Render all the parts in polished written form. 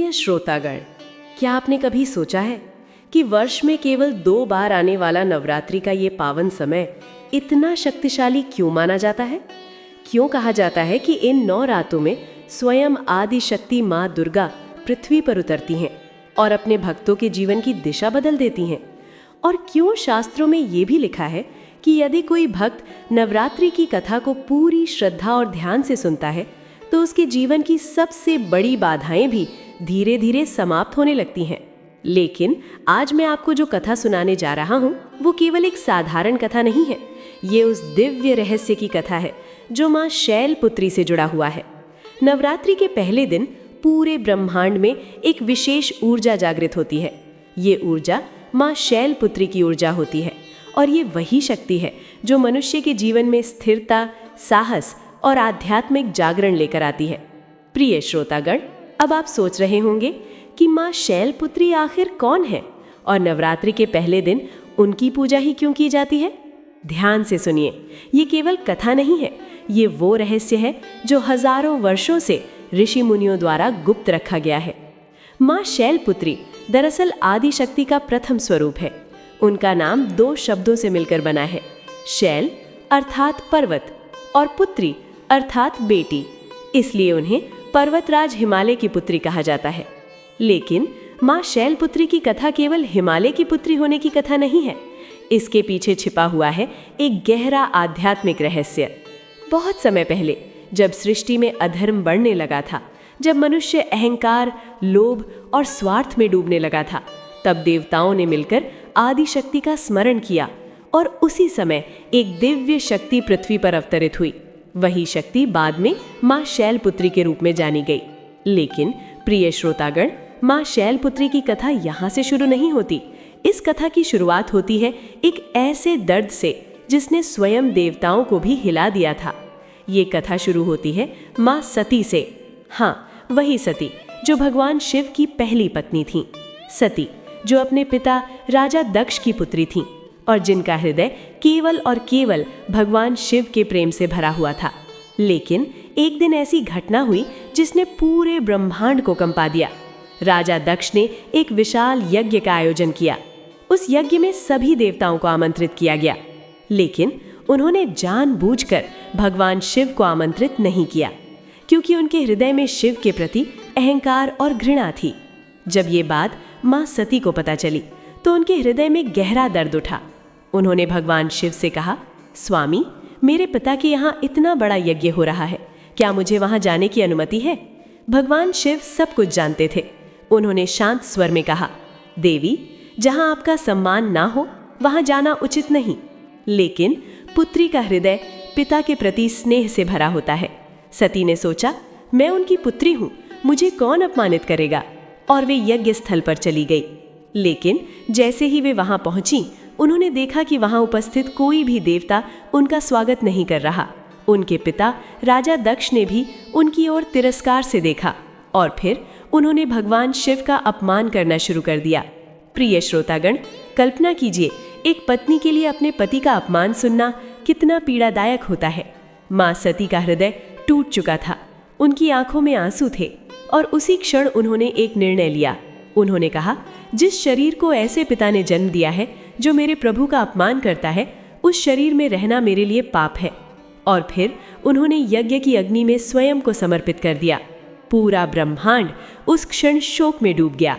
प्रिय श्रोतागण, क्या आपने कभी सोचा है कि वर्ष में केवल 2 बार आने वाला नवरात्रि का ये पावन समय इतना शक्तिशाली क्यों माना जाता है? क्यों कहा जाता है कि इन 9 रातों में स्वयं आदि शक्ति माँ दुर्गा पृथ्वी पर उतरती हैं और अपने भक्तों के जीवन की दिशा बदल देती हैं? और क्यों शास्त्रों में ये भी लिखा है कि यदि कोई भक्त नवरात्रि की कथा को पूरी श्रद्धा और ध्यान से सुनता है तो उसके जीवन की सबसे बड़ी बाधाएं भी धीरे धीरे समाप्त होने लगती हैं। लेकिन आज मैं आपको जो कथा सुनाने जा रहा हूँ वो केवल एक साधारण कथा नहीं है। ये उस दिव्य रहस्य की कथा है जो माँ शैलपुत्री से जुड़ा हुआ है। नवरात्रि के पहले दिन पूरे ब्रह्मांड में एक विशेष ऊर्जा जागृत होती है। ये ऊर्जा माँ शैलपुत्री की ऊर्जा होती है और ये वही शक्ति है जो मनुष्य के जीवन में स्थिरता, साहस और आध्यात्मिक जागरण लेकर आती है। प्रिय श्रोतागण, अब आप सोच रहे होंगे कि माँ शैलपुत्री आखिर कौन है और नवरात्रि के पहले दिन उनकी पूजा ही क्यों की जाती है? ध्यान से सुनिए, ये केवल कथा नहीं है, ये वो रहस्य है जो हजारों वर्षों से ऋषि मुनियों द्वारा गुप्त रखा गया है। माँ शैलपुत्री दरअसल आदि शक्ति का प्रथम स्वरूप है। उनका नाम 2 शब्दों से मिलकर बना है, शैल अर्थात पर्वत और पुत्री अर्थात बेटी, इसलिए उन्हें पर्वतराज हिमालय की पुत्री कहा जाता है। लेकिन माँ शैलपुत्री की कथा केवल हिमालय की पुत्री होने की कथा नहीं है। इसके पीछे छिपा हुआ है एक गहरा आध्यात्मिक रहस्य। बहुत समय पहले जब सृष्टि में अधर्म बढ़ने लगा था, जब मनुष्य अहंकार, लोभ और स्वार्थ में डूबने लगा था, तब देवताओं ने मिलकर आदि शक्ति का स्मरण किया और उसी समय एक दिव्य शक्ति पृथ्वी पर अवतरित हुई। वही शक्ति बाद में माँ शैलपुत्री के रूप में जानी गई। लेकिन प्रिय श्रोतागण, माँ शैलपुत्री की कथा यहाँ से शुरू नहीं होती। इस कथा की शुरुआत होती है एक ऐसे दर्द से जिसने स्वयं देवताओं को भी हिला दिया था। ये कथा शुरू होती है माँ सती से। हाँ, वही सती जो भगवान शिव की पहली पत्नी थी। सती जो अपने पिता राजा दक्ष की पुत्री थी और जिनका हृदय केवल और केवल भगवान शिव के प्रेम से भरा हुआ था। लेकिन एक दिन ऐसी घटना हुई जिसने पूरे ब्रह्मांड को कंपा दिया। राजा दक्ष ने एक विशाल यज्ञ का आयोजन किया। उस यज्ञ में सभी देवताओं को आमंत्रित किया गया, लेकिन उन्होंने जानबूझकर भगवान शिव को आमंत्रित नहीं किया, क्योंकि उनके हृदय में शिव के प्रति अहंकार और घृणा थी। जब ये बात माँ सती को पता चली तो उनके हृदय में गहरा दर्द उठा। उन्होंने भगवान शिव से कहा, स्वामी, मेरे पिता के यहाँ इतना बड़ा यज्ञ हो रहा है, क्या मुझे वहाँ जाने की अनुमति है? भगवान शिव सब कुछ जानते थे। उन्होंने शांत स्वर में कहा, देवी, जहाँ आपका सम्मान ना हो वहाँ जाना उचित नहीं। लेकिन पुत्री का हृदय पिता के प्रति स्नेह से भरा होता है। सती ने सोचा, मैं उनकी पुत्री हूँ, मुझे कौन अपमानित करेगा? और वे यज्ञ स्थल पर चली गई। लेकिन जैसे ही वे वहां पहुंची, उन्होंने देखा कि वहां उपस्थित कोई भी देवता उनका स्वागत नहीं कर रहा। उनके पिता राजा दक्ष ने भी उनकी ओर तिरस्कार से देखा और फिर उन्होंने भगवान शिव का अपमान करना शुरू कर दिया। प्रिय श्रोतागण, कल्पना कीजिए, एक पत्नी के लिए अपने पति का अपमान सुनना कितना पीड़ादायक होता है। माँ सती का हृदय टूट चुका था, उनकी आंखों में आंसू थे और उसी क्षण उन्होंने एक निर्णय लिया। उन्होंने कहा, जिस शरीर को ऐसे पिता ने जन्म दिया है जो मेरे प्रभु का अपमान करता है, उस शरीर में रहना मेरे लिए पाप है। और फिर उन्होंने यज्ञ की अग्नि में स्वयं को समर्पित कर दिया। पूरा ब्रह्मांड उस क्षण शोक में डूब गया।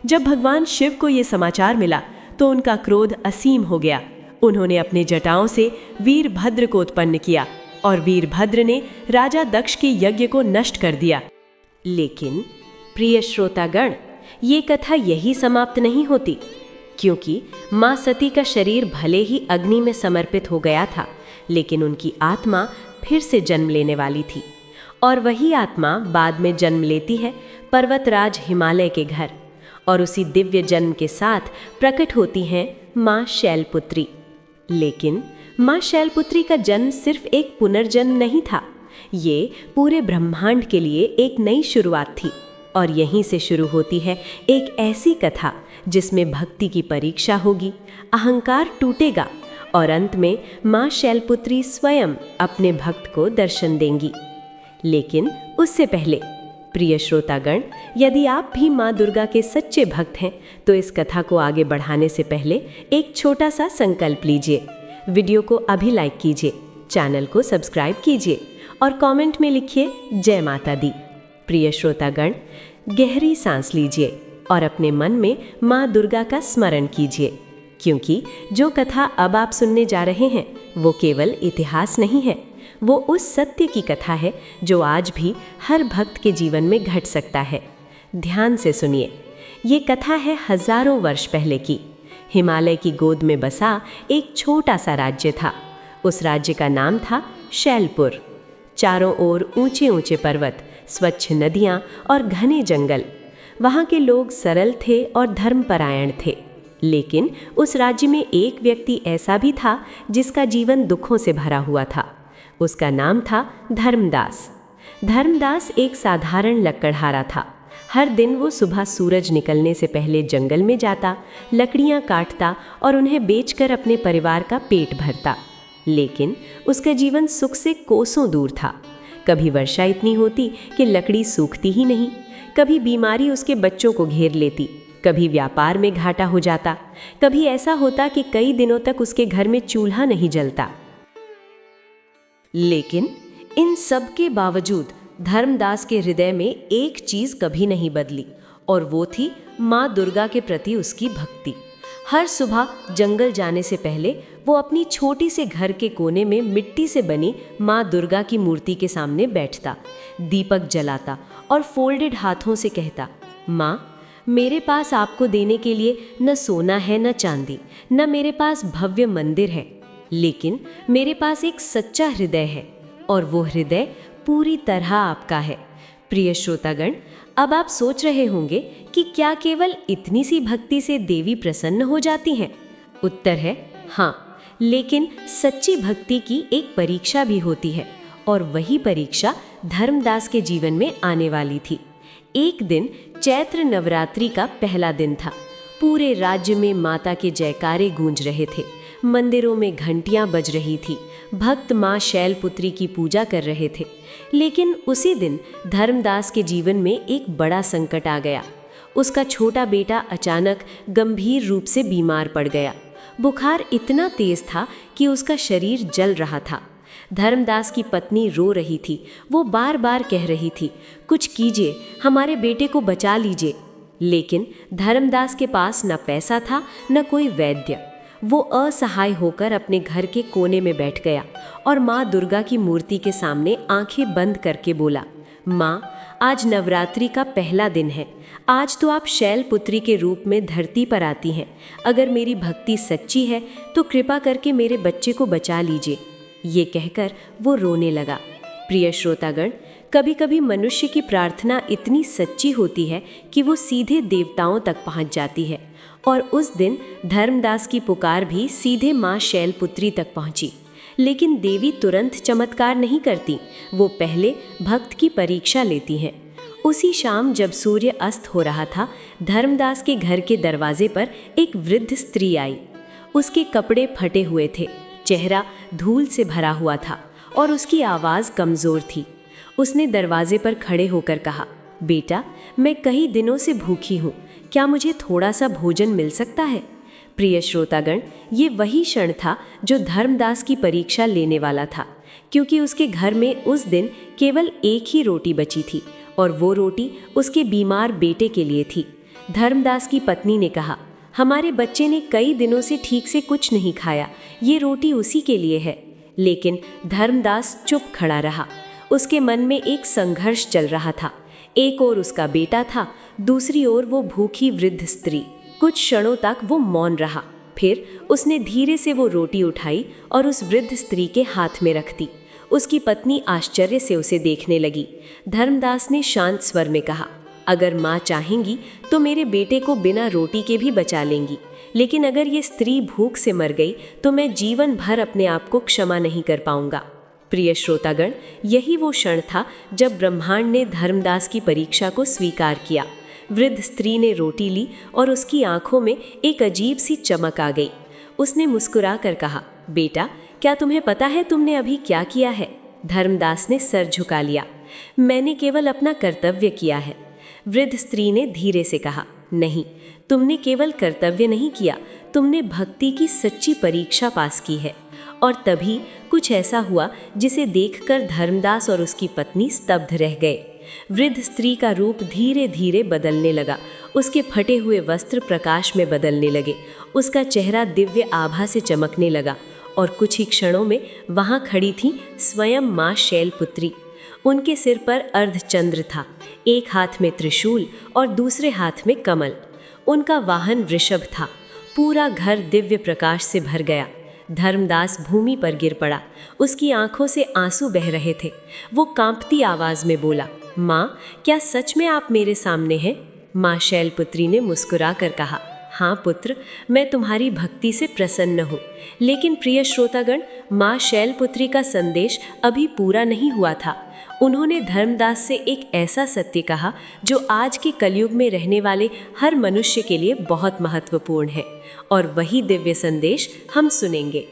जब भगवान शिव को यह समाचार मिला तो उनका क्रोध असीम हो गया। उन्होंने अपने जटाओं से वीरभद्र को उत्पन्न किया और वीरभद्र ने राजा दक्ष के यज्ञ को नष्ट कर दिया। लेकिन प्रिय श्रोतागण, ये कथा यही समाप्त नहीं होती, क्योंकि माँ सती का शरीर भले ही अग्नि में समर्पित हो गया था, लेकिन उनकी आत्मा फिर से जन्म लेने वाली थी। और वही आत्मा बाद में जन्म लेती है पर्वतराज हिमालय के घर, और उसी दिव्य जन्म के साथ प्रकट होती हैं माँ शैलपुत्री। लेकिन माँ शैलपुत्री का जन्म सिर्फ एक पुनर्जन्म नहीं था, ये पूरे ब्रह्मांड के लिए एक नई शुरुआत थी। और यहीं से शुरू होती है एक ऐसी कथा जिसमें भक्ति की परीक्षा होगी, अहंकार टूटेगा और अंत में माँ शैलपुत्री स्वयं अपने भक्त को दर्शन देंगी। लेकिन उससे पहले प्रिय श्रोतागण, यदि आप भी माँ दुर्गा के सच्चे भक्त हैं तो इस कथा को आगे बढ़ाने से पहले एक छोटा सा संकल्प लीजिए। वीडियो को अभी लाइक कीजिए, चैनल को सब्सक्राइब कीजिए और कमेंट में लिखिए जय माता दी। प्रिय श्रोतागण, गहरी सांस लीजिए और अपने मन में माँ दुर्गा का स्मरण कीजिए, क्योंकि जो कथा अब आप सुनने जा रहे हैं वो केवल इतिहास नहीं है, वो उस सत्य की कथा है जो आज भी हर भक्त के जीवन में घट सकता है। ध्यान से सुनिए। ये कथा है हजारों वर्ष पहले की। हिमालय की गोद में बसा एक छोटा सा राज्य था। उस राज्य का नाम था शैलपुर। चारों ओर ऊंचे ऊंचे पर्वत, स्वच्छ नदियाँ और घने जंगल। वहाँ के लोग सरल थे और धर्मपरायण थे। लेकिन उस राज्य में एक व्यक्ति ऐसा भी था जिसका जीवन दुखों से भरा हुआ था। उसका नाम था धर्मदास। धर्मदास एक साधारण लकड़हारा था। हर दिन वो सुबह सूरज निकलने से पहले जंगल में जाता, लकड़ियाँ काटता और उन्हें बेचकर अपने परिवार का पेट भरता। लेकिन उसका जीवन सुख से कोसों दूर था। कभी वर्षा इतनी होती कि लकड़ी सूखती ही नहीं, कभी बीमारी उसके बच्चों को घेर लेती, कभी व्यापार में घाटा हो जाता, कभी ऐसा होता कि कई दिनों तक उसके घर में चूल्हा नहीं जलता। लेकिन इन सब के बावजूद धर्मदास के हृदय में एक चीज कभी नहीं बदली, और वो थी माँ दुर्गा के प्रति उसकी भक्ति। हर सुबह जंगल जाने से पहले वो अपनी छोटी से घर के कोने में मिट्टी से बनी माँ दुर्गा की मूर्ति के सामने बैठता, दीपक जलाता और फोल्डेड हाथों से कहता, माँ, मेरे पास आपको देने के लिए न सोना है न चांदी, न मेरे पास भव्य मंदिर है, लेकिन मेरे पास एक सच्चा हृदय है और वो हृदय पूरी तरह आपका है। प्रिय श्रोतागण, अब आप सोच रहे होंगे कि क्या केवल इतनी सी भक्ति से देवी प्रसन्न हो जाती हैं? उत्तर है हाँ, लेकिन सच्ची भक्ति की एक परीक्षा भी होती है, और वही परीक्षा धर्मदास के जीवन में आने वाली थी। एक दिन चैत्र नवरात्रि का पहला दिन था। पूरे राज्य में माता के जयकारे गूंज रहे थे, मंदिरों में घंटियां बज रही थी, भक्त माँ शैलपुत्री की पूजा कर रहे थे। लेकिन उसी दिन धर्मदास के जीवन में एक बड़ा संकट आ गया। उसका छोटा बेटा अचानक गंभीर रूप से बीमार पड़ गया। बुखार इतना तेज था कि उसका शरीर जल रहा था। धर्मदास की पत्नी रो रही थी। वो बार बार कह रही थी, कुछ कीजिए, हमारे बेटे को बचा लीजिए। लेकिन धर्मदास के पास न पैसा था न कोई वैद्य। वो असहाय होकर अपने घर के कोने में बैठ गया और माँ दुर्गा की मूर्ति के सामने आंखें बंद करके बोला, माँ, आज नवरात्रि का पहला दिन है। आज तो आप शैलपुत्री के रूप में धरती पर आती हैं। अगर मेरी भक्ति सच्ची है तो कृपा करके मेरे बच्चे को बचा लीजिए। ये कहकर वो रोने लगा। प्रिय श्रोतागण, कभी कभी मनुष्य की प्रार्थना इतनी सच्ची होती है कि वो सीधे देवताओं तक पहुंच जाती है, और उस दिन धर्मदास की पुकार भी सीधे माँ शैलपुत्री तक पहुंची। लेकिन देवी तुरंत चमत्कार नहीं करती, वो पहले भक्त की परीक्षा लेती हैं। उसी शाम जब सूर्य अस्त हो रहा था, धर्मदास के घर के दरवाजे पर एक वृद्ध स्त्री आई। उसके कपड़े फटे हुए थे, चेहरा धूल से भरा हुआ था और उसकी आवाज़ कमज़ोर थी। उसने दरवाजे पर खड़े होकर कहा, बेटा, मैं कई दिनों से भूखी हूँ, क्या मुझे थोड़ा सा भोजन मिल सकता है? प्रिय श्रोतागण, ये वही क्षण था जो धर्मदास की परीक्षा लेने वाला था, क्योंकि उसके घर में उस दिन केवल एक ही रोटी बची थी, और वो रोटी उसके बीमार बेटे के लिए थी। धर्मदास की पत्नी ने कहा, हमारे बच्चे ने कई दिनों से ठीक से कुछ नहीं खाया, ये रोटी उसी के लिए है। लेकिन धर्मदास चुप खड़ा रहा। उसके मन में एक संघर्ष चल रहा था। एक ओर उसका बेटा था, दूसरी ओर वो भूखी वृद्ध स्त्री। कुछ क्षणों तक वो मौन रहा। फिर उसने धीरे से वो रोटी उठाई और उस वृद्ध स्त्री के हाथ में रख दी। उसकी पत्नी आश्चर्य से उसे देखने लगी। धर्मदास ने शांत स्वर में कहा, अगर माँ चाहेंगी तो मेरे बेटे को बिना रोटी के भी बचा लेंगी, लेकिन अगर ये स्त्री भूख से मर गई तो मैं जीवन भर अपने आप को क्षमा नहीं कर पाऊंगा। प्रिय श्रोतागण, यही वो क्षण था जब ब्रह्मांड ने धर्मदास की परीक्षा को स्वीकार किया। वृद्ध स्त्री ने रोटी ली और उसकी आंखों में एक अजीब सी चमक आ गई। उसने मुस्कुरा कर कहा, बेटा, क्या तुम्हें पता है तुमने अभी क्या किया है? धर्मदास ने सर झुका लिया। मैंने केवल अपना कर्तव्य किया है। वृद्ध स्त्री ने धीरे से कहा, नहीं, तुमने केवल कर्तव्य नहीं किया, तुमने भक्ति की सच्ची परीक्षा पास की है। और तभी कुछ ऐसा हुआ जिसे देखकर धर्मदास और उसकी पत्नी स्तब्ध रह गए। वृद्ध स्त्री का रूप धीरे धीरे बदलने लगा। उसके फटे हुए वस्त्र प्रकाश में बदलने लगे। उसका चेहरा दिव्य आभा से चमकने लगा और कुछ ही क्षणों में वहां खड़ी थी स्वयं माँ शैलपुत्री। उनके सिर पर अर्धचंद्र था, एक हाथ में त्रिशूल और दूसरे हाथ में कमल। उनका वाहन वृषभ था। पूरा घर दिव्य प्रकाश से भर गया। धर्मदास भूमि पर गिर पड़ा। उसकी आंखों से आंसू बह रहे थे। वो कांपती आवाज में बोला, माँ, क्या सच में आप मेरे सामने हैं? माँ शैलपुत्री ने मुस्कुरा कर कहा, हाँ पुत्र, मैं तुम्हारी भक्ति से प्रसन्न हूँ। लेकिन प्रिय श्रोतागण, माँ शैलपुत्री का संदेश अभी पूरा नहीं हुआ था। उन्होंने धर्मदास से एक ऐसा सत्य कहा जो आज के कलयुग में रहने वाले हर मनुष्य के लिए बहुत महत्वपूर्ण है, और वही दिव्य संदेश हम सुनेंगे।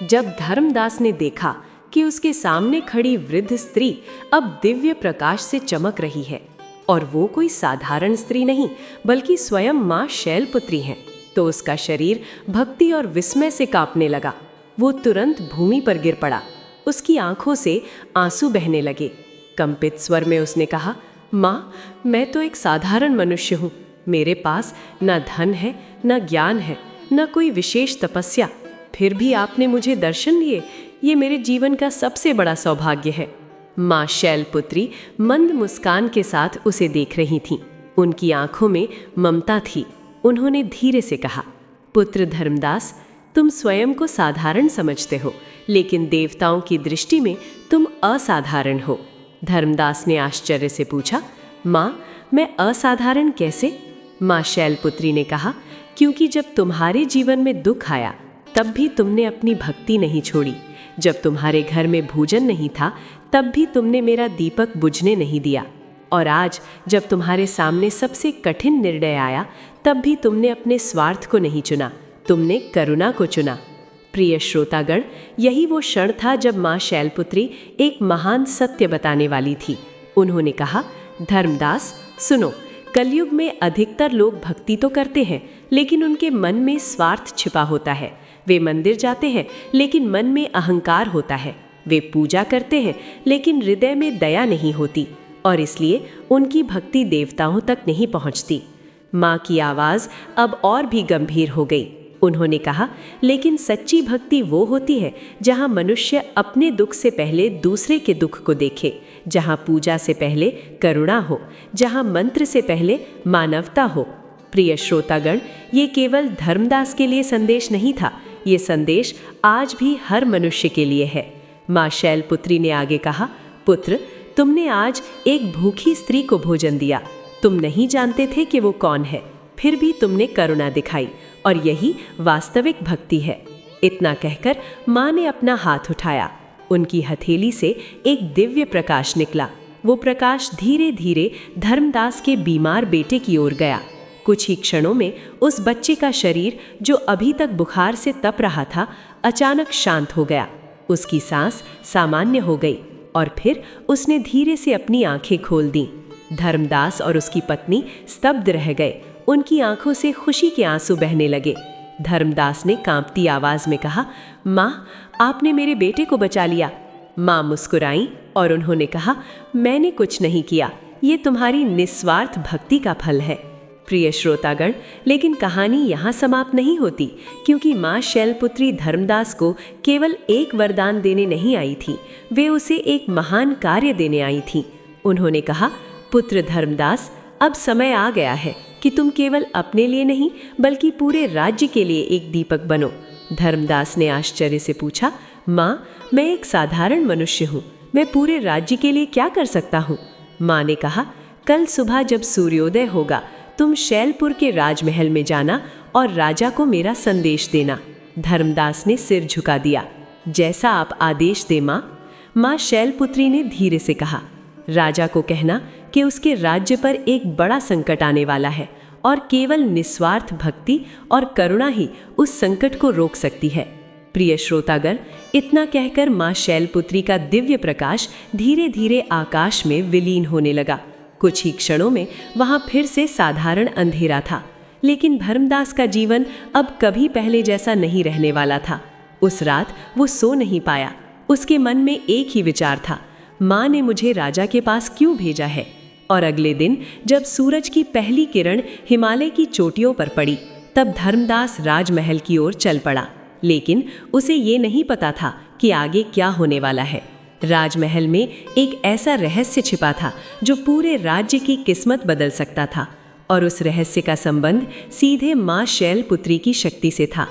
जब धर्मदास ने देखा कि उसके सामने खड़ी वृद्ध स्त्री अब दिव्य प्रकाश से चमक रही है और वो कोई साधारण स्त्री नहीं बल्कि स्वयं माँ शैलपुत्री हैं, तो उसका शरीर भक्ति और विस्मय से कांपने लगा। वो तुरंत भूमि पर गिर पड़ा। उसकी आंखों से आंसू बहने लगे। कंपित स्वर में उसने कहा, माँ, मैं तो एक साधारण मनुष्य हूँ। मेरे पास न धन है, न ज्ञान है, न कोई विशेष तपस्या। फिर भी आपने मुझे दर्शन दिए। ये मेरे जीवन का सबसे बड़ा सौभाग्य है। माँ शैलपुत्री मंद मुस्कान के साथ उसे देख रही थीं। उनकी आंखों में ममता थी। उन्होंने धीरे से कहा, पुत्र धर्मदास, तुम स्वयं को साधारण समझते हो, लेकिन देवताओं की दृष्टि में तुम असाधारण हो। धर्मदास ने आश्चर्य से पूछा, माँ, मैं असाधारण कैसे? माँ शैलपुत्री ने कहा, क्योंकि जब तुम्हारे जीवन में दुख आया तब भी तुमने अपनी भक्ति नहीं छोड़ी। जब तुम्हारे घर में भोजन नहीं था तब भी तुमने मेरा दीपक बुझने नहीं दिया। और आज जब तुम्हारे सामने सबसे कठिन निर्णय आया तब भी तुमने अपने स्वार्थ को नहीं चुना, तुमने करुणा को चुना। प्रिय श्रोतागण, यही वो क्षण था जब माँ शैलपुत्री एक महान सत्य बताने वाली थी। उन्होंने कहा, धर्मदास सुनो, कलयुग में अधिकतर लोग भक्ति तो करते हैं, लेकिन उनके मन में स्वार्थ छिपा होता है। वे मंदिर जाते हैं, लेकिन मन में अहंकार होता है। वे पूजा करते हैं, लेकिन हृदय में दया नहीं होती, और इसलिए उनकी भक्ति देवताओं तक नहीं पहुंचती। माँ की आवाज़ अब और भी गंभीर हो गई। उन्होंने कहा, लेकिन सच्ची भक्ति वो होती है जहाँ मनुष्य अपने दुख से पहले दूसरे के दुख को देखे, जहाँ पूजा से पहले करुणा हो, जहाँ मंत्र से पहले मानवता हो। प्रिय श्रोतागण, ये केवल धर्मदास के लिए संदेश नहीं था, ये संदेश आज भी हर मनुष्य के लिए है। माँ शैलपुत्री ने आगे कहा, पुत्र, तुमने आज एक भूखी स्त्री को भोजन दिया। तुम नहीं जानते थे कि वो कौन है, फिर भी तुमने करुणा दिखाई, और यही वास्तविक भक्ति है। इतना कहकर माँ ने अपना हाथ उठाया। उनकी हथेली से एक दिव्य प्रकाश निकला। वो प्रकाश धीरे धीरे धर्मदास के बीमार बेटे की ओर गया। कुछ ही क्षणों में उस बच्चे का शरीर, जो अभी तक बुखार से तप रहा था, अचानक शांत हो गया। उसकी सांस सामान्य हो गई और फिर उसने धीरे से अपनी आंखें खोल दी। धर्मदास और उसकी पत्नी स्तब्ध रह गए। उनकी आंखों से खुशी के आंसू बहने लगे। धर्मदास ने कांपती आवाज में कहा, माँ, आपने मेरे बेटे को बचा लिया। माँ मुस्कुराई और उन्होंने कहा, मैंने कुछ नहीं किया, ये तुम्हारी निस्वार्थ भक्ति का फल है। प्रिय श्रोतागण, लेकिन कहानी यहाँ समाप्त नहीं होती, क्योंकि माँ शैलपुत्री धर्मदास को केवल एक वरदान देने नहीं आई थी, वे उसे एक महान कार्य देने आई थी। उन्होंने कहा, पुत्र धर्मदास, अब समय आ गया है कि तुम केवल अपने लिए नहीं बल्कि पूरे राज्य के लिए एक दीपक बनो। धर्मदास ने आश्चर्य से पूछा, माँ, मैं एक साधारण मनुष्य हूँ, मैं पूरे राज्य के लिए क्या कर सकता हूँ? माँ ने कहा, कल सुबह जब सूर्योदय होगा तुम शैलपुर के राजमहल में जाना और राजा को मेरा संदेश देना। धर्मदास ने सिर झुका दिया। जैसा आप आदेश दे माँ। माँ शैलपुत्री ने धीरे से कहा, राजा को कहना कि उसके राज्य पर एक बड़ा संकट आने वाला है और केवल निस्वार्थ भक्ति और करुणा ही उस संकट को रोक सकती है। प्रिय श्रोतागण, इतना कहकर मां शैलपुत्री का दिव्य प्रकाश धीरे धीरे आकाश में विलीन होने लगा। कुछ ही क्षणों में वहां फिर से साधारण अंधेरा था, लेकिन धर्मदास का जीवन अब कभी पहले जैसा नहीं रहने वाला था। उस रात वो सो नहीं पाया। उसके मन में एक ही विचार था, माँ ने मुझे राजा के पास क्यों भेजा है। और अगले दिन जब सूरज की पहली किरण हिमालय की चोटियों पर पड़ी, तब धर्मदास राजमहल की ओर चल पड़ा। लेकिन उसे ये नहीं पता था कि आगे क्या होने वाला है। राजमहल में एक ऐसा रहस्य छिपा था जो पूरे राज्य की किस्मत बदल सकता था, और उस रहस्य का संबंध सीधे मां शैलपुत्री की शक्ति से था।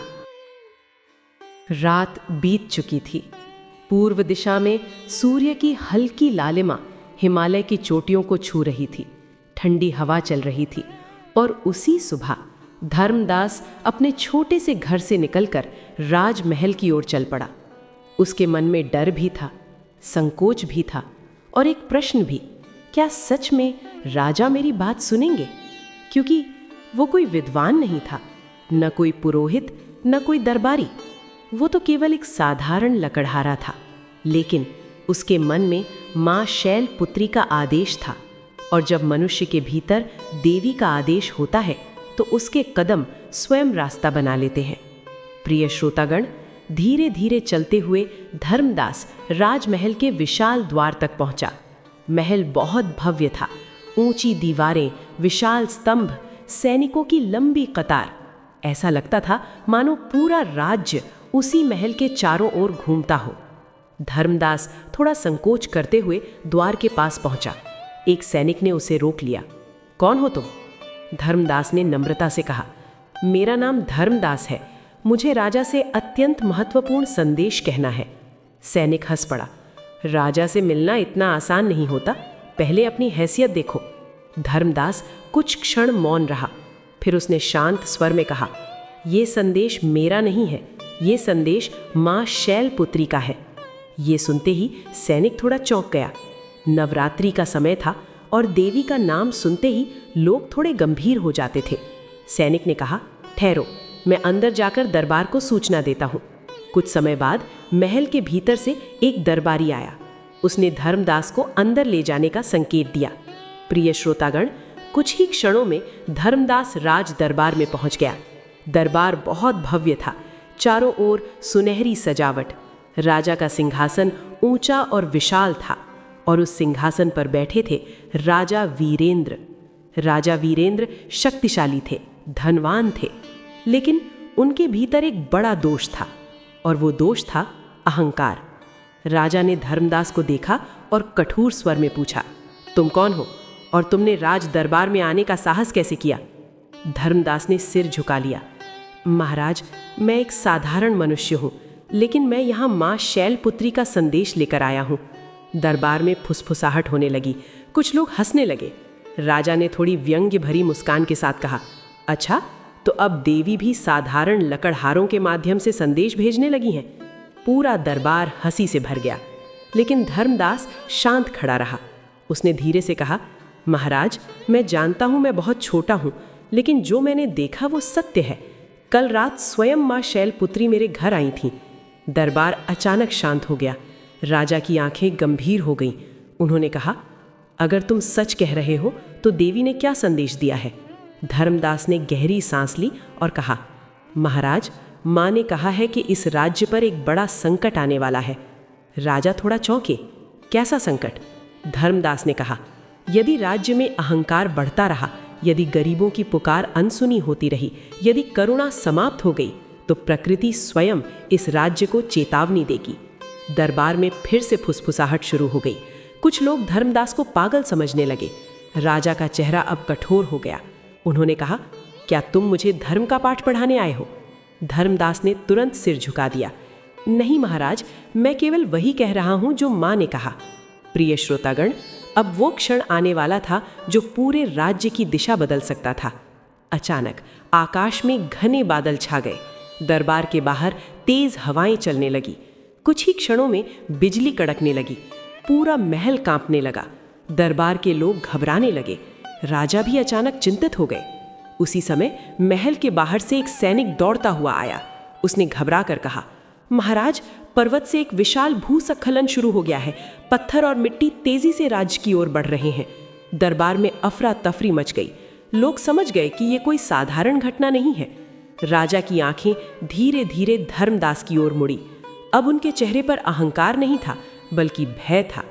रात बीत चुकी थी। पूर्व दिशा में सूर्य की हल्की लालिमा हिमालय की चोटियों को छू रही थी। ठंडी हवा चल रही थी, और उसी सुबह धर्मदास अपने छोटे से घर से निकलकर राजमहल की ओर चल पड़ा। उसके मन में डर भी था, संकोच भी था, और एक प्रश्न भी, क्या सच में राजा मेरी बात सुनेंगे? क्योंकि वो कोई विद्वान नहीं था, न कोई पुरोहित, न कोई दरबारी। वो तो केवल एक साधारण लकड़हारा था, लेकिन उसके मन में मां शैलपुत्री का आदेश था, और जब मनुष्य के भीतर देवी का आदेश होता है तो उसके कदम स्वयं रास्ता बना लेते हैं। प्रिय श्रोतागण, धीरे धीरे चलते हुए धर्मदास राजमहल के विशाल द्वार तक पहुंचा। महल बहुत भव्य था। ऊंची दीवारें, विशाल स्तंभ, सैनिकों की लंबी कतार। ऐसा लगता था मानो पूरा राज्य उसी महल के चारों ओर घूमता हो। धर्मदास थोड़ा संकोच करते हुए द्वार के पास पहुंचा। एक सैनिक ने उसे रोक लिया। कौन हो तुम? धर्मदास ने नम्रता से कहा, मेरा नाम धर्मदास है। मुझे राजा से अत्यंत महत्वपूर्ण संदेश कहना है। सैनिक हंस पड़ा। राजा से मिलना इतना आसान नहीं होता, पहले अपनी हैसियत देखो। धर्मदास कुछ क्षण मौन रहा, फिर उसने शांत स्वर में कहा, ये संदेश मेरा नहीं है, ये संदेश मां शैलपुत्री का है। ये सुनते ही सैनिक थोड़ा चौंक गया। नवरात्रि का समय था, और देवी का नाम सुनते ही लोग थोड़े गंभीर हो जाते थे। सैनिक ने कहा, ठहरो, मैं अंदर जाकर दरबार को सूचना देता हूँ। कुछ समय बाद महल के भीतर से एक दरबारी आया। उसने धर्मदास को अंदर ले जाने का संकेत दिया। प्रिय श्रोतागण, कुछ ही क्षणों में धर्मदास राज दरबार में पहुंच गया। दरबार बहुत भव्य था। चारों ओर सुनहरी सजावट। राजा का सिंहासन ऊंचा और विशाल था, और उस सिंहासन पर बैठे थे राजा वीरेंद्र। राजा वीरेंद्र शक्तिशाली थे, धनवान थे, लेकिन उनके भीतर एक बड़ा दोष था, और वो दोष था अहंकार। राजा ने धर्मदास को देखा और कठोर स्वर में पूछा, तुम कौन हो, और तुमने राज दरबार में आने का साहस कैसे किया? धर्मदास ने सिर झुका लिया। महाराज, मैं एक साधारण मनुष्य हूँ, लेकिन मैं यहाँ माँ शैलपुत्री का संदेश लेकर आया हूँ। दरबार में फुसफुसाहट होने लगी। कुछ लोग हंसने लगे। राजा ने थोड़ी व्यंग्य भरी मुस्कान के साथ कहा, अच्छा, तो अब देवी भी साधारण लकड़हारों के माध्यम से संदेश भेजने लगी हैं। पूरा दरबार हंसी से भर गया, लेकिन धर्मदास शांत खड़ा रहा। उसने धीरे से कहा, महाराज, मैं जानता हूँ मैं बहुत छोटा हूँ, लेकिन जो मैंने देखा वो सत्य है। कल रात स्वयं माँ शैलपुत्री मेरे घर आई थीं। दरबार अचानक शांत हो गया। राजा की आंखें गंभीर हो गईं। उन्होंने कहा, अगर तुम सच कह रहे हो तो देवी ने क्या संदेश दिया है? धर्मदास ने गहरी सांस ली और कहा, महाराज, माँ ने कहा है कि इस राज्य पर एक बड़ा संकट आने वाला है। राजा थोड़ा चौंके। कैसा संकट? धर्मदास ने कहा, यदि राज्य में अहंकार बढ़ता रहा, यदि गरीबों की पुकार अनसुनी होती रही, यदि करुणा समाप्त हो गई, तो प्रकृति स्वयं इस राज्य को चेतावनी देगी। दरबार में फिर से फुसफुसाहट शुरू हो गई। कुछ लोग धर्मदास को पागल समझने लगे। राजा का चेहरा अब कठोर हो गया। उन्होंने कहा, क्या तुम मुझे धर्म का पाठ पढ़ाने आए हो? धर्मदास ने तुरंत सिर झुका दिया। नहीं महाराज, मैं केवल वही कह रहा हूं जो मां ने कहा। प्रिय श्रोतागण, अब वो क्षण आने वाला था जो पूरे राज्य की दिशा बदल सकता था। अचानक आकाश में घने बादल छा गए। दरबार के बाहर तेज हवाएं चलने लगी। कुछ ही क्षणों में बिजली कड़कने लगी। पूरा महल कांपने लगा। दरबार के लोग घबराने लगे। राजा भी अचानक चिंतित हो गए। उसी समय महल के बाहर से एक सैनिक दौड़ता हुआ आया। उसने घबरा कर कहा, महाराज, पर्वत से एक विशाल भूस्खलन शुरू हो गया है। पत्थर और मिट्टी तेजी से राज्य की ओर बढ़ रहे हैं। दरबार में अफरा तफरी मच गई। लोग समझ गए कि ये कोई साधारण घटना नहीं है। राजा की आंखें धीरे धीरे धर्मदास की ओर मुड़ी। अब उनके चेहरे पर अहंकार नहीं था, बल्कि भय था।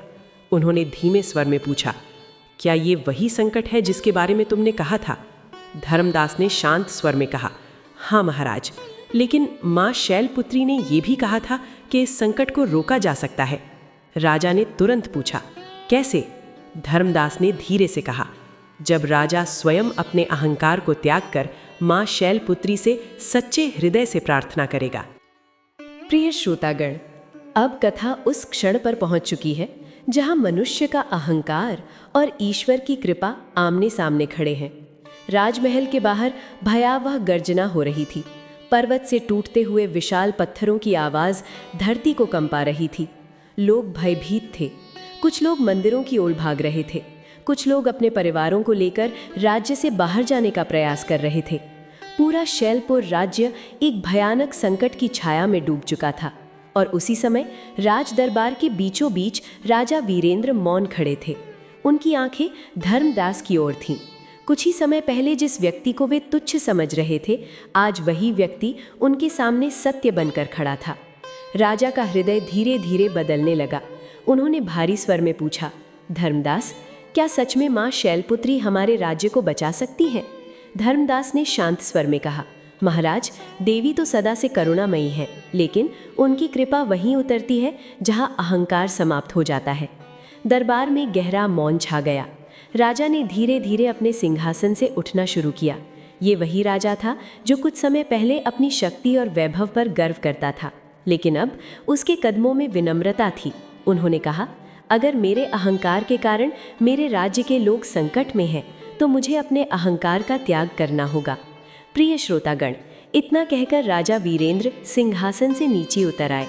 उन्होंने धीमे स्वर में पूछा, क्या ये वही संकट है जिसके बारे में तुमने कहा था? धर्मदास ने शांत स्वर में कहा, हाँ महाराज, लेकिन माँ शैलपुत्री ने यह भी कहा था कि इस संकट को रोका जा सकता है। राजा ने तुरंत पूछा, कैसे? धर्मदास ने धीरे से कहा, जब राजा स्वयं अपने अहंकार को त्याग कर माँ शैलपुत्री से सच्चे हृदय से प्रार्थना करेगा। प्रिय श्रोतागण, अब कथा उस क्षण पर पहुंच चुकी है जहां मनुष्य का अहंकार और ईश्वर की कृपा आमने सामने खड़े हैं। राजमहल के बाहर भयावह गर्जना हो रही थी। पर्वत से टूटते हुए विशाल पत्थरों की आवाज धरती को कंपा रही थी। लोग भयभीत थे। कुछ लोग मंदिरों की ओर भाग रहे थे। कुछ लोग अपने परिवारों को लेकर राज्य से बाहर जाने का प्रयास कर रहे थे। पूरा शैलपुर राज्य एक भयानक संकट की छाया में डूब चुका था और उसी समय राज दरबार के बीचों बीच राजा वीरेंद्र मौन खड़े थे। उनकी आंखें धर्मदास की ओर थीं। कुछ ही समय पहले जिस व्यक्ति को वे तुच्छ समझ रहे थे, आज वही व्यक्ति उनके सामने सत्य बनकर खड़ा था। राजा का हृदय धीरे धीरे बदलने लगा। उन्होंने भारी स्वर में पूछा, धर्मदास, क्या सच में माँ शैलपुत्री हमारे राज्य को बचा सकती हैं? धर्मदास ने शांत स्वर में कहा, महाराज, देवी तो सदा से करुणामयी है, लेकिन उनकी कृपा वहीं उतरती है जहां अहंकार समाप्त हो जाता है। दरबार में गहरा मौन छा गया। राजा ने धीरे धीरे अपने सिंहासन से उठना शुरू किया। ये वही राजा था जो कुछ समय पहले अपनी शक्ति और वैभव पर गर्व करता था, लेकिन अब उसके कदमों में विनम्रता थी। उन्होंने कहा, अगर मेरे अहंकार के कारण मेरे राज्य के लोग संकट में हैं, तो मुझे अपने अहंकार का त्याग करना होगा। प्रिय श्रोतागण, इतना कहकर राजा वीरेंद्र सिंहासन से नीचे उतर आए।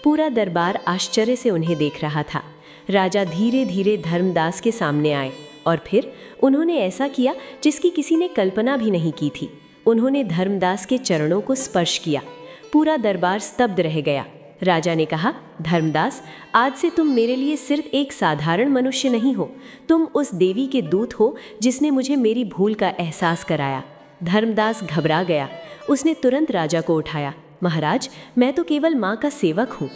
पूरा दरबार आश्चर्य से उन्हें देख रहा था। राजा धीरे धीरे धर्मदास के सामने आए और फिर उन्होंने ऐसा किया जिसकी किसी ने कल्पना भी नहीं की थी। उन्होंने धर्मदास के चरणों को स्पर्श किया। पूरा दरबार स्तब्ध रह गया। राजा ने कहा, धर्मदास, आज से तुम मेरे लिए सिर्फ एक साधारण मनुष्य नहीं हो, तुम उस देवी के दूत हो जिसने मुझे मेरी भूल का एहसास कराया। धर्मदास घबरा गया। उसने तुरंत राजा को उठाया। महाराज, मैं तो केवल माँ का सेवक हूँ।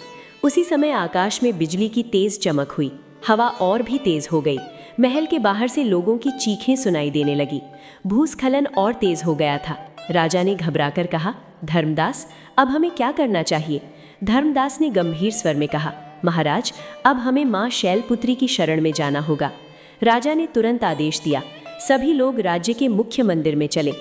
उसी समय आकाश में बिजली की तेज चमक हुई। हवा और भी तेज हो गई। महल के बाहर से लोगों की चीखें सुनाई देने लगी। भूस्खलन और तेज हो गया था। राजा ने घबराकर कहा, धर्मदास, अब हमें क्या करना चाहिए? धर्मदास ने गंभीर स्वर में कहा, महाराज, अब हमें माँ शैलपुत्री की शरण में जाना होगा। राजा ने तुरंत आदेश दिया। सभी लोग राज्य के मुख्य मंदिर में चले।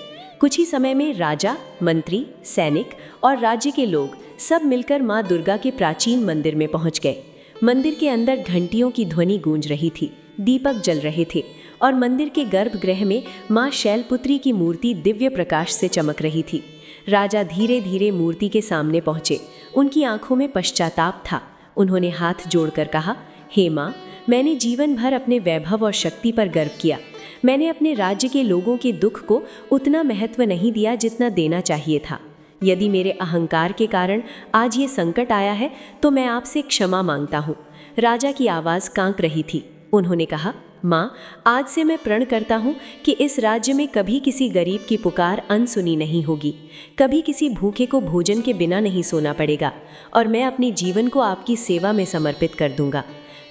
कुछ ही समय में राजा, मंत्री, सैनिक और राज्य के लोग सब मिलकर माँ दुर्गा के प्राचीन मंदिर में पहुंच गए। मंदिर के अंदर घंटियों की ध्वनि गूंज रही थी, दीपक जल रहे थे और मंदिर के गर्भगृह में माँ शैलपुत्री की मूर्ति दिव्य प्रकाश से चमक रही थी। राजा धीरे धीरे मूर्ति के सामने पहुंचे। उनकी आंखों में पश्चाताप था। उन्होंने हाथ जोड़कर कहा, हे माँ, मैंने जीवन भर अपने वैभव और शक्ति पर गर्व किया। मैंने अपने राज्य के लोगों के दुख को उतना महत्व नहीं दिया जितना देना चाहिए था। यदि मेरे अहंकार के कारण आज ये संकट आया है तो मैं आपसे क्षमा मांगता हूँ। राजा की आवाज़ कांप रही थी। उन्होंने कहा, माँ, आज से मैं प्रण करता हूँ कि इस राज्य में कभी किसी गरीब की पुकार अनसुनी नहीं होगी, कभी किसी भूखे को भोजन के बिना नहीं सोना पड़ेगा और मैं अपने जीवन को आपकी सेवा में समर्पित कर दूंगा।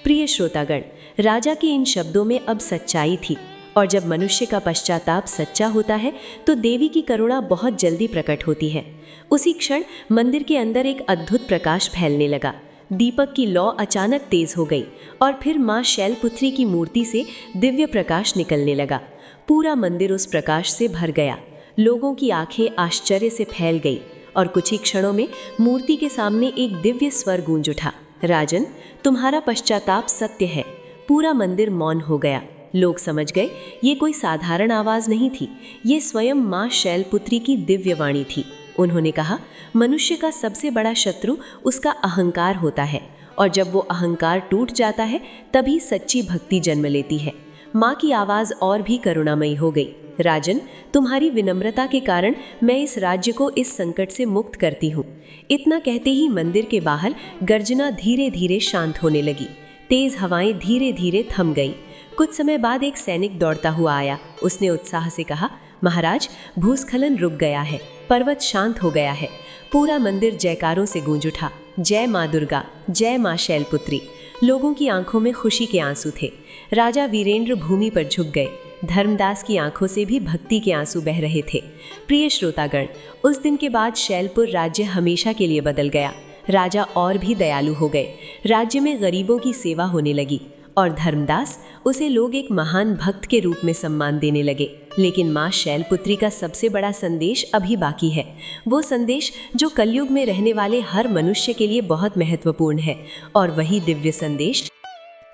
प्रिय श्रोतागण, राजा के इन शब्दों में अब सच्चाई थी और जब मनुष्य का पश्चाताप सच्चा होता है तो देवी की करुणा बहुत जल्दी प्रकट होती है। उसी क्षण मंदिर के अंदर एक अद्भुत प्रकाश फैलने लगा। दीपक की लौ अचानक तेज हो गई और फिर माँ शैलपुत्री की मूर्ति से दिव्य प्रकाश निकलने लगा। पूरा मंदिर उस प्रकाश से भर गया। लोगों की आंखें आश्चर्य से फैल गई और कुछ ही क्षणों में मूर्ति के सामने एक दिव्य स्वर गूंज उठा, राजन, तुम्हारा पश्चाताप सत्य है। पूरा मंदिर मौन हो गया। लोग समझ गए ये कोई साधारण आवाज नहीं थी, ये स्वयं माँ शैलपुत्री की दिव्य वाणी थी। उन्होंने कहा, मनुष्य का सबसे बड़ा शत्रु उसका अहंकार होता है और जब वो अहंकार टूट जाता है तभी सच्ची भक्ति जन्म लेती है। माँ की आवाज़ और भी करुणामयी हो गई। राजन, तुम्हारी विनम्रता के कारण मैं इस राज्य को इस संकट से मुक्त करती हूँ। इतना कहते ही मंदिर के बाहर गर्जना धीरे धीरे शांत होने लगी। तेज हवाएं धीरे धीरे थम गई। कुछ समय बाद एक सैनिक दौड़ता हुआ आया। उसने उत्साह से कहा, महाराज, भूस्खलन रुक गया है, पर्वत शांत हो गया है। पूरा मंदिर जयकारों से गूंज उठा। जय माँ दुर्गा, जय माँ शैलपुत्री। लोगों की आंखों में खुशी के आंसू थे। राजा वीरेंद्र भूमि पर झुक गए। धर्मदास की आंखों से भी भक्ति के आंसू बह रहे थे। प्रिय श्रोतागण, उस दिन के बाद शैलपुर राज्य हमेशा के लिए बदल गया। राजा और भी दयालु हो गए। राज्य में गरीबों की सेवा होने लगी और धर्मदास, उसे लोग एक महान भक्त के रूप में सम्मान देने लगे। लेकिन माँ शैलपुत्री का सबसे बड़ा संदेश अभी बाकी है। वो संदेश जो कलयुग में रहने वाले हर मनुष्य के लिए बहुत महत्वपूर्ण है, और वही दिव्य संदेश।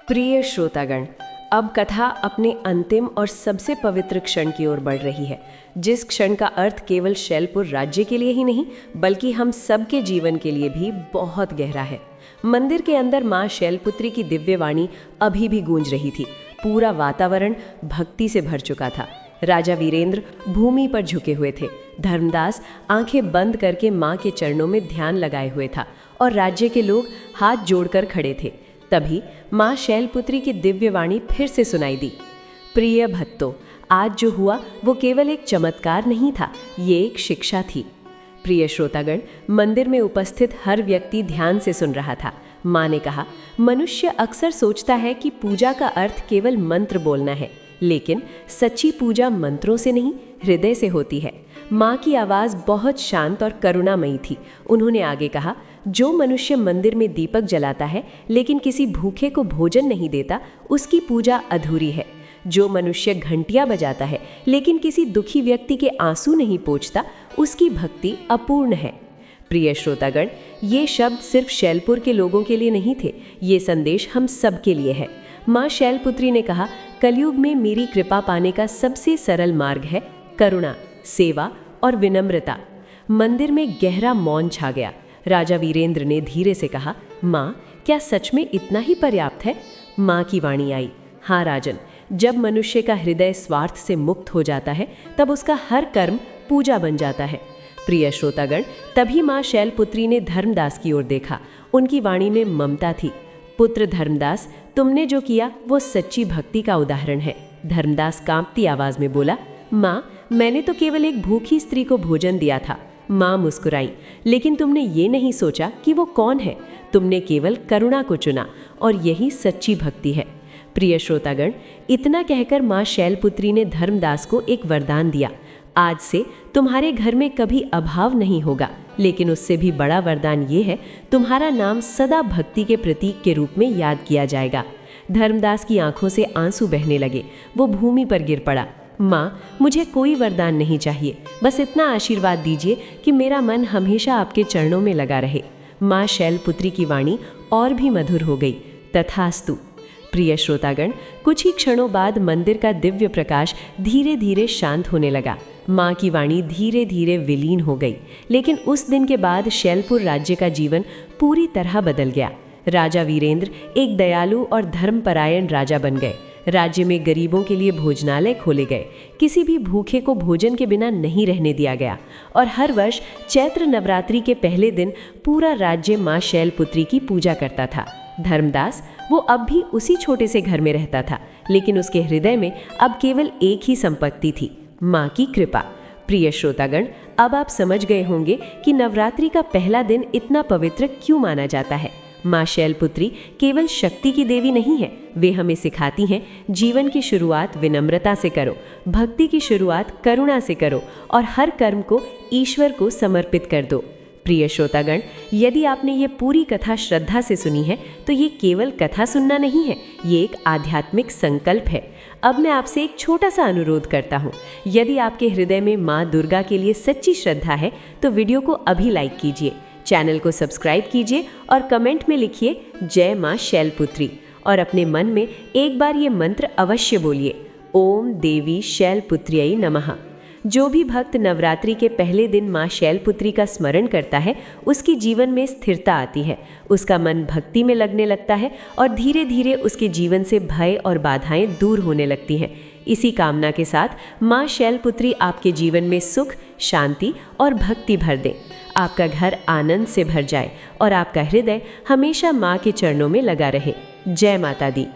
प्रिय श्रोतागण, अब कथा अपने अंतिम और सबसे पवित्र क्षण की ओर बढ़ रही है, जिस क्षण का अर्थ केवल शैलपुर राज्य के लिए ही नहीं बल्कि हम सबके जीवन के लिए भी बहुत गहरा है। मंदिर के अंदर माँ शैलपुत्री की दिव्य वाणी अभी भी गूंज रही थी। पूरा वातावरण भक्ति से भर चुका था। राजा वीरेंद्र भूमि पर झुके हुए थे। धर्मदास आंखें बंद करके माँ के चरणों में ध्यान लगाए हुए था और राज्य के लोग हाथ जोड़कर खड़े थे। तभी माँ शैलपुत्री की दिव्य वाणी फिर से सुनाई दी। प्रिय भक्तों, आज जो हुआ वो केवल एक चमत्कार नहीं था, ये एक शिक्षा थी। प्रिय श्रोतागण, मंदिर में उपस्थित हर व्यक्ति ध्यान से सुन रहा था। माँ ने कहा, मनुष्य अक्सर सोचता है कि पूजा का अर्थ केवल मंत्र बोलना है, लेकिन सच्ची पूजा मंत्रों से नहीं, हृदय से होती है। माँ की आवाज़ बहुत शांत और करुणामयी थी। उन्होंने आगे कहा, जो मनुष्य मंदिर में दीपक जलाता है लेकिन किसी भूखे को भोजन नहीं देता, उसकी पूजा अधूरी है। जो मनुष्य घंटियां बजाता है लेकिन किसी दुखी व्यक्ति के आंसू नहीं पोंछता, उसकी भक्ति अपूर्ण है। प्रिय श्रोतागण, ये शब्द सिर्फ शैलपुर के लोगों के लिए नहीं थे, ये संदेश हम सब के लिए है। माँ शैलपुत्री ने कहा, कलयुग में मेरी कृपा पाने का सबसे सरल मार्ग है करुणा, सेवा और विनम्रता। मंदिर में गहरा मौन छा गया। राजा वीरेंद्र ने धीरे से कहा, माँ, क्या सच में इतना ही पर्याप्त है? माँ की वाणी आई, हाँ राजन, जब मनुष्य का हृदय स्वार्थ से मुक्त हो जाता है तब उसका हर कर्म पूजा बन जाता है। प्रिय श्रोतागण, तभी माँ शैलपुत्री ने धर्मदास की ओर देखा। उनकी वाणी में ममता थी। पुत्र धर्मदास, तुमने जो किया वो सच्ची भक्ति का उदाहरण है। धर्मदास कांपती आवाज में बोला, माँ, मैंने तो केवल एक भूखी स्त्री को भोजन दिया था। माँ मुस्कुराई, लेकिन तुमने ये नहीं सोचा कि वो कौन है। तुमने केवल करुणा को चुना और यही सच्ची भक्ति है। प्रिय श्रोतागण, इतना कहकर माँ शैलपुत्री ने धर्मदास को एक वरदान दिया। आज से तुम्हारे घर में कभी अभाव नहीं होगा, लेकिन उससे भी बड़ा वरदान ये है, तुम्हारा नाम सदा भक्ति के प्रतीक के रूप में याद किया जाएगा। धर्मदास की आंखों से आंसू बहने लगे। वो भूमि पर गिर पड़ा। माँ, मुझे कोई वरदान नहीं चाहिए, बस इतना आशीर्वाद दीजिए कि मेरा मन हमेशा आपके चरणों में लगा रहे। माँ शैलपुत्री की वाणी और भी मधुर हो गई। तथास्तु। प्रिय श्रोतागण, कुछ ही क्षणों बाद मंदिर का दिव्य प्रकाश धीरे धीरे शांत होने लगा। माँ की वाणी धीरे धीरे विलीन हो गई। लेकिन उस दिन के बाद शैलपुर राज्य का जीवन पूरी तरह बदल गया। राजा वीरेंद्र एक दयालु और धर्मपरायण राजा बन गए। राज्य में गरीबों के लिए भोजनालय खोले गए। किसी भी भूखे को भोजन के बिना नहीं रहने दिया गया। और हर वर्ष चैत्र नवरात्रि के पहले दिन पूरा राज्य माँ शैलपुत्री की पूजा करता था। धर्मदास, वो अब भी उसी छोटे से घर में रहता था, लेकिन उसके हृदय में अब केवल एक ही संपत्ति थी, माँ की कृपा। प्रिय श्रोतागण, अब आप समझ गए होंगे कि नवरात्रि का पहला दिन इतना पवित्र क्यों माना जाता है। माँ शैलपुत्री केवल शक्ति की देवी नहीं है, वे हमें सिखाती हैं, जीवन की शुरुआत विनम्रता से करो, भक्ति की शुरुआत करुणा से करो और हर कर्म को ईश्वर को समर्पित कर दो। प्रिय श्रोतागण, यदि आपने ये पूरी कथा श्रद्धा से सुनी है तो ये केवल कथा सुनना नहीं है, ये एक आध्यात्मिक संकल्प है। अब मैं आपसे एक छोटा सा अनुरोध करता हूँ। यदि आपके हृदय में माँ दुर्गा के लिए सच्ची श्रद्धा है तो वीडियो को अभी लाइक कीजिए, चैनल को सब्सक्राइब कीजिए और कमेंट में लिखिए जय माँ शैलपुत्री और अपने मन में एक बार ये मंत्र अवश्य बोलिए, ओम देवी शैलपुत्र्यै नमः। जो भी भक्त नवरात्रि के पहले दिन माँ शैलपुत्री का स्मरण करता है, उसकी जीवन में स्थिरता आती है, उसका मन भक्ति में लगने लगता है और धीरे धीरे उसके जीवन से भय और बाधाएं दूर होने लगती हैं। इसी कामना के साथ माँ शैलपुत्री आपके जीवन में सुख, शांति और भक्ति भर दें। आपका घर आनंद से भर जाए और आपका हृदय हमेशा माँ के चरणों में लगा रहे। जय माता दी।